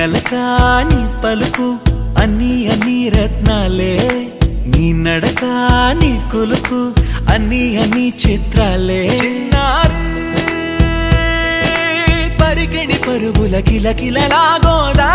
నలకా నీ పలుకు అన్నీ అన్నీ రత్నాలే, నీ నడక నీ కొలుకు అన్నీ అన్నీ చిత్రాలే. చిన్నారి పరికిణి పరుగుల కిలకిలలా గోదా